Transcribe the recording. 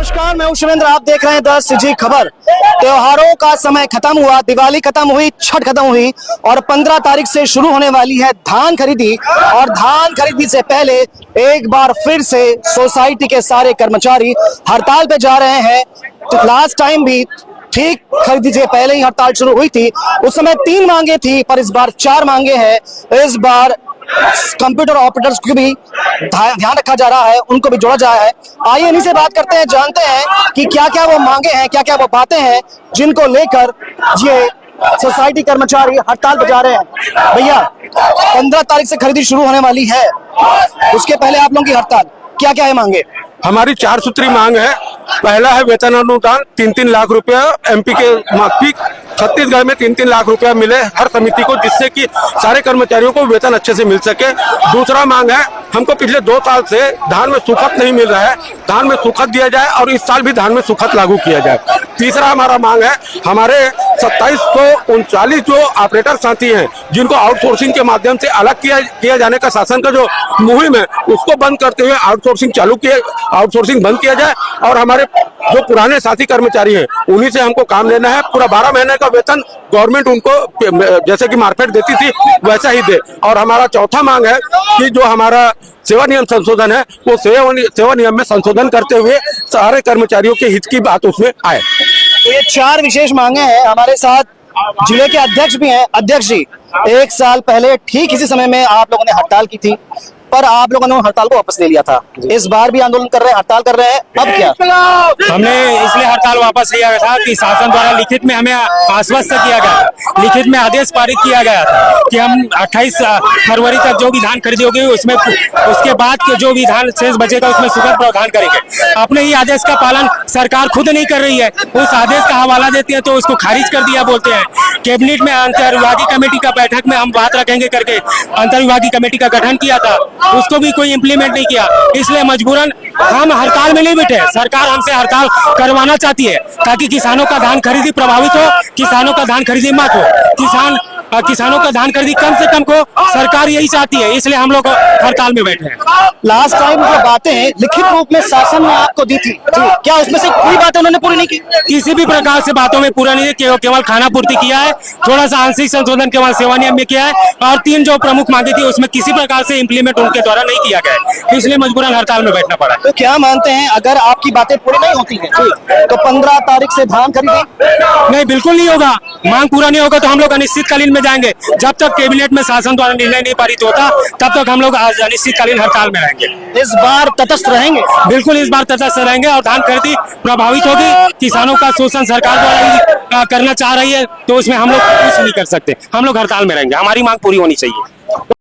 नमस्कार, मैं हूं शिवेंद्र। आप देख रहे हैं 10 सीजी खबर। त्योहारों का समय खत्म हुआ, दिवाली खत्म हुई, छठ खत्म हुई और 15 तारीख से शुरू होने वाली है धान खरीदी। और धान खरीदी से पहले एक बार फिर से सोसाइटी के सारे कर्मचारी हड़ताल पे जा रहे हैं। तो लास्ट टाइम भी ठीक खरीदी से पहले ही हड़ताल शुरू हुई थी, उस समय 3 मांगे थी, पर इस बार 4 मांगे हैं। इस बार कंप्यूटर ऑपरेटर्स को भी ध्यान रखा जा रहा है, उनको भी जोड़ा जा रहा है। आइए इन्हीं से बात करते हैं, जानते हैं कि क्या क्या वो मांगे हैं, क्या क्या वो बातें हैं जिनको लेकर ये सोसाइटी कर्मचारी हड़ताल पर जा रहे हैं। भैया, 15 तारीख से खरीदी शुरू होने वाली है, उसके पहले आप लोगों की हड़ताल, क्या क्या है मांगे? हमारी 4 सूत्री मांग है। पहला है वेतन अनुदान 3-3 लाख रुपया एमपी के माफिक छत्तीसगढ़ में 3-3 लाख रुपया मिले हर समिति को, जिससे कि सारे कर्मचारियों को वेतन अच्छे से मिल सके। दूसरा मांग है, हमको पिछले 2 साल से धान में सुखद नहीं मिल रहा है, धान में सुखद दिया जाए और इस साल भी धान में सुखद लागू किया जाए। तीसरा हमारा मांग है, हमारे 2739 जो ऑपरेटर साथी हैं जिनको आउटसोर्सिंग के माध्यम से अलग किया जाने का शासन का जो मुहिम है उसको बंद करते हुए आउटसोर्सिंग बंद किया जाए और हमारे जो पुराने साथी कर्मचारी हैं उन्हीं से हमको काम लेना है। पूरा 12 महीने का वेतन गवर्नमेंट उनको जैसे कि मार्केट देती थी वैसा ही दे। और हमारा चौथा मांग है कि जो हमारा सेवा नियम संशोधन है वो सेवा नियम में संशोधन करते हुए सारे कर्मचारियों के हित की बात उसमें आए। तो ये 4 विशेष मांगे हैं। हमारे साथ जिले के अध्यक्ष भी हैं। अध्यक्ष जी, 1 साल पहले ठीक इसी समय में आप लोगों ने हड़ताल की थी, पर आप लोगों ने हड़ताल को वापस ले लिया था। इस बार भी आंदोलन कर रहे हैं, हड़ताल कर रहे हैं, अब क्या? हमने इसलिए हड़ताल वापस लिया गया था कि शासन द्वारा लिखित में हमें आश्वस्त किया गया, लिखित में आदेश पारित किया गया था कि हम 28 फरवरी तक जो भी धान खरीदी होगी उसमें उसके बाद के जो भी धान शेष बचेगा उसमें सुखद प्रावधान करेंगे। अपने ही आदेश का पालन सरकार खुद नहीं कर रही है, उस आदेश का हवाला देती है तो उसको खारिज कर दिया बोलते हैं। कैबिनेट में अंतर्विभागीय कमेटी का बैठक में हम बात रखेंगे करके अंतर्विभागीय कमेटी का गठन किया था, उसको भी कोई इंप्लीमेंट नहीं किया। इसलिए मजबूरन हम हड़ताल में नहीं बैठे। सरकार हमसे हड़ताल करवाना चाहती है ताकि किसानों का धान खरीदी प्रभावित हो, किसानों का धान खरीदी मत हो, किसानों का धान खरीदी कम से कम को सरकार यही चाहती है, इसलिए हम लोग हड़ताल में बैठे हैं। लास्ट टाइम जो बातें लिखित रूप में शासन ने आपको दी थी, क्या उसमें से कोई बातें उन्होंने पूरी नहीं की? किसी भी प्रकार से बातों में पूरा नहीं है, केवल खाना पूर्ति किया है, थोड़ा सा आंशिक संशोधन केवल सेवा नियम में किया है और 3 जो प्रमुख मांगे थी उसमें किसी प्रकार से इम्प्लीमेंट उनके द्वारा नहीं किया गया है, इसलिए मजबूरन हड़ताल में बैठना पड़ा। तो क्या मानते हैं, अगर आपकी बातें पूरी नहीं होती है तो 15 तारीख से धान खरीदी? नहीं, बिल्कुल नहीं होगा। मांग पूरा नहीं होगा तो हम लोग अनिश्चितकालीन में जाएंगे। जब तक कैबिनेट में शासन द्वारा निर्णय नहीं पारित होता तब तक हम लोग अनिश्चितकालीन हड़ताल में रहेंगे। इस बार तटस्थ रहेंगे? बिल्कुल इस बार तटस्थ रहेंगे और धान खरीदी प्रभावित होगी। किसानों का शोषण सरकार द्वारा करना चाह रही है तो उसमें हम लोग कुछ नहीं कर सकते, हम लोग हड़ताल में रहेंगे। हमारी मांग पूरी होनी चाहिए।